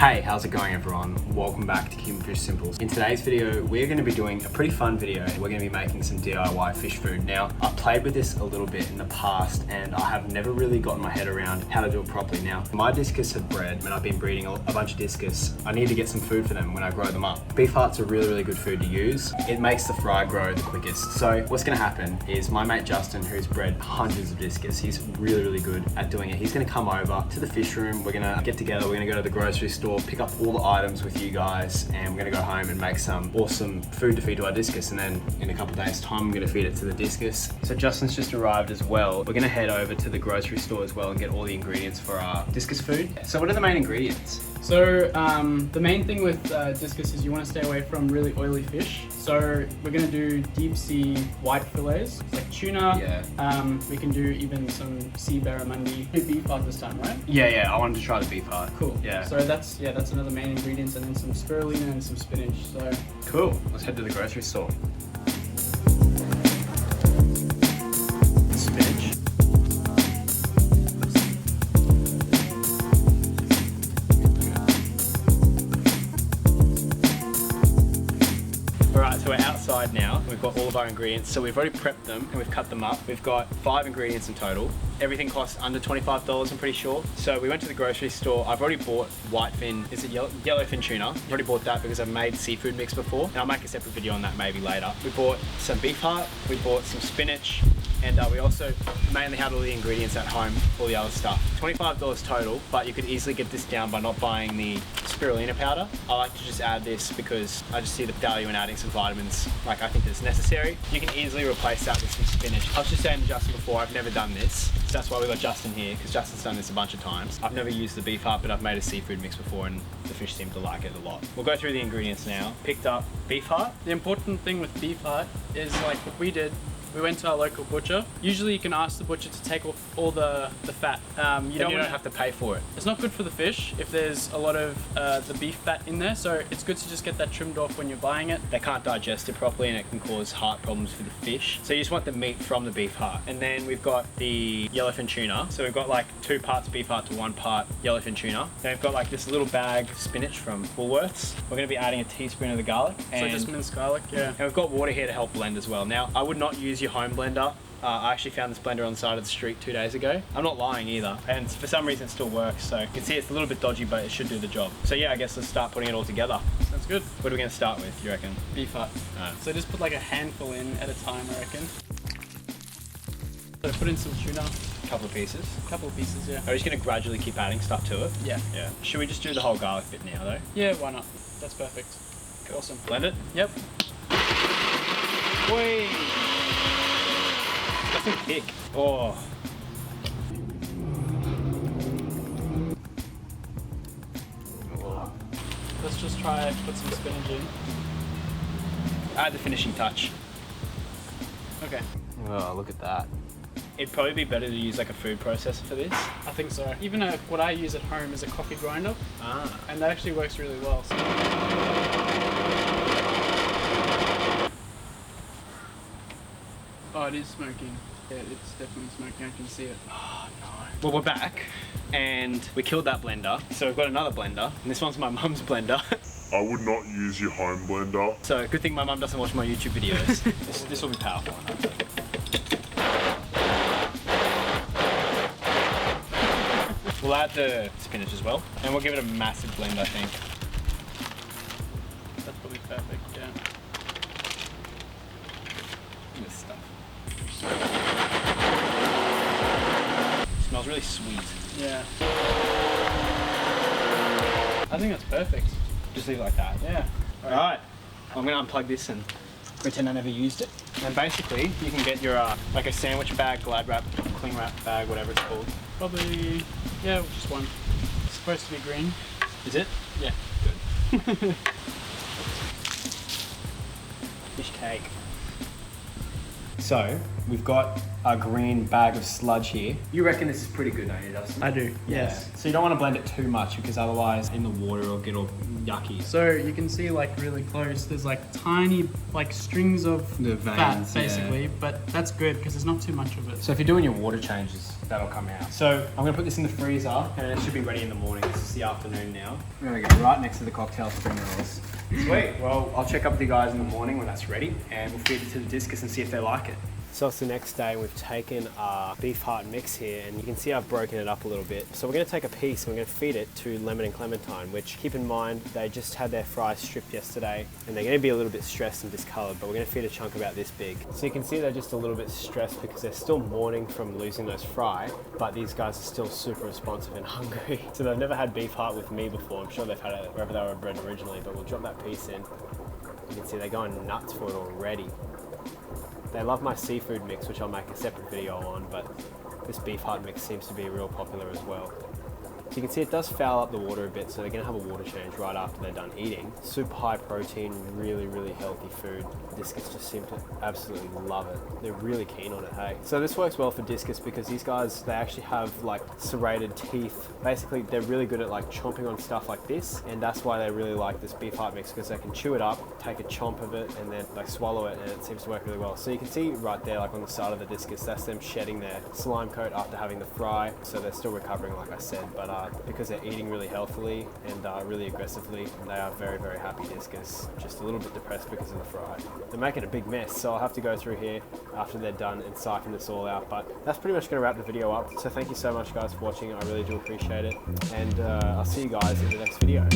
Hey, how's it going everyone? Welcome back to Keeping Fish Simple. In today's video, we're going to be doing a pretty fun video. We're going to be making some DIY fish food. Now, I've played with this a little bit in the past and I have never really gotten my head around how to do it properly. Now, my discus have bred and I've been breeding a bunch of discus. I need to get some food for them when I grow them up. Beef heart's a really good food to use. It makes the fry grow the quickest. So what's going to happen is my mate Justin, who's bred hundreds of discus, he's really good at doing it. He's going to come over to the fish room. We're going to get together. We're going to go to the grocery store, pick up all the items with you guys, and we're gonna go home and make some awesome food to feed to our discus, and then in a couple of days time I'm gonna feed it to the discus. So Justin's just arrived as well. We're gonna head over to the grocery store as well and get all the ingredients for our discus food. So what are the main ingredients? So the main thing with discus is you want to stay away from really oily fish. So we're going to do deep sea white fillets, like tuna. Yeah. We can do even some sea barramundi. Do beef heart this time, right? Yeah, I wanted to try the beef heart. Cool. Yeah. So that's another main ingredient, and then some spirulina and some spinach. So cool. Let's head to the grocery store. Spinach. Alright, so we're outside now. We've got all of our ingredients. So we've already prepped them and we've cut them up. We've got 5 ingredients in total. Everything costs under $25, I'm pretty sure. So we went to the grocery store. I've already bought whitefin, is it yellowfin tuna? I've already bought that because I've made seafood mix before. And I'll make a separate video on that maybe later. We bought some beef heart, we bought some spinach, and we also mainly had all the ingredients at home, all the other stuff. $25 total, but you could easily get this down by not buying the spirulina powder. I like to just add this because I just see the value in adding some vitamins. Like, I think that's necessary. You can easily replace that with some spinach. I was just saying to Justin before, I've never done this. So that's why we got Justin here, because Justin's done this a bunch of times. I've never used the beef heart, but I've made a seafood mix before and the fish seem to like it a lot. We'll go through the ingredients now. Picked up beef heart. the important thing with beef heart is like what we did. We went to our local butcher. Usually you can ask the butcher to take off all the fat. You don't have to pay for it. It's not good for the fish if there's a lot of the beef fat in there, so it's good to just get that trimmed off when you're buying it. They can't digest it properly and it can cause heart problems for the fish. So you just want the meat from the beef heart. And then we've got the yellowfin tuna. So we've got like 2 parts beef heart to 1 part yellowfin tuna. Then we've got like this little bag of spinach from Woolworths. We're gonna be adding a teaspoon of the garlic. So just minced garlic, yeah. And we've got water here to help blend as well. Now, I would not use your home blender. I actually found this blender on the side of the street 2 days ago. I'm not lying either. And for some reason it still works. So you can see it's a little bit dodgy, but it should do the job. So yeah, I guess let's start putting it all together. That's good. What are we gonna start with, you reckon? Beef heart. So just put like a handful in at a time, I reckon. So put in some tuna. Couple of pieces. Couple of pieces, yeah. Are we just gonna gradually keep adding stuff to it? Yeah. Yeah. Should we just do the whole garlic bit now though? Yeah, why not? That's perfect. Cool. Awesome. Blend it? Yep. Whee! Got some kick. Oh. Let's just try put some spinach in. Add the finishing touch. Okay. Oh, look at that. It'd probably be better to use like a food processor for this. I think so. Even what I use at home is a coffee grinder. Ah. And that actually works really well. So. Oh, it is smoking. Yeah, it's definitely smoking. I can see it. Oh, no. Well, we're back and we killed that blender. So we've got another blender and this one's my mum's blender. I would not use your home blender. So good thing my mum doesn't watch my YouTube videos. this will be powerful. We'll add the spinach as well, and we'll give it a massive blend, I think. That's probably perfect, yeah. This stuff. Smells really sweet. Yeah. I think that's perfect. Just leave it like that. Yeah. Alright, I'm gonna unplug this and pretend I never used it. And basically, you can get your like a sandwich bag, glad wrap, cling wrap bag, whatever it's called. Probably, yeah, just one. It's supposed to be green. Is it? Yeah. Good. Fish cake. So, we've got a green bag of sludge here. You reckon this is pretty good, don't you, Dustin? I do, yes. So you don't want to blend it too much because otherwise in the water it'll get all yucky. So you can see like really close, there's like tiny like strings of The fat veins, basically, yeah. but that's good because there's not too much of it. So if you're doing your water changes, that'll come out. So I'm gonna put this in the freezer and it should be ready in the morning. This is the afternoon now. There we go, right next to the cocktail spring rolls. Sweet, well, I'll check up with you guys in the morning when that's ready and we'll feed it to the Discus and see if they like it. So it's the next day, we've taken our beef heart mix here and you can see I've broken it up a little bit. So we're gonna take a piece and we're gonna feed it to Lemon and Clementine, which keep in mind, they just had their fries stripped yesterday and they're gonna be a little bit stressed and discolored, but we're gonna feed a chunk about this big. So you can see they're just a little bit stressed because they're still mourning from losing those fry, but these guys are still super responsive and hungry. So they've never had beef heart with me before. I'm sure they've had it wherever they were bred originally, but we'll drop that piece in. You can see they're going nuts for it already. They love my seafood mix, which I'll make a separate video on, but this beef heart mix seems to be real popular as well. So you can see it does foul up the water a bit, so they're gonna have a water change right after they're done eating. Super high protein, really, really healthy food. Discus just seem to absolutely love it. They're really keen on it, hey? So this works well for Discus because these guys, they actually have like serrated teeth. Basically, they're really good at like chomping on stuff like this, and that's why they really like this beef heart mix, because they can chew it up, take a chomp of it, and then like swallow it, and it seems to work really well. So you can see right there, like on the side of the Discus, that's them shedding their slime coat after having the fry. So they're still recovering, like I said, but because they're eating really healthily and really aggressively, they are very, very happy Discus. Just a little bit depressed because of the fry. They're making a big mess, so I'll have to go through here after they're done and siphon this all out. But that's pretty much going to wrap the video up. So thank you so much, guys, for watching. I really do appreciate it. And I'll see you guys in the next video.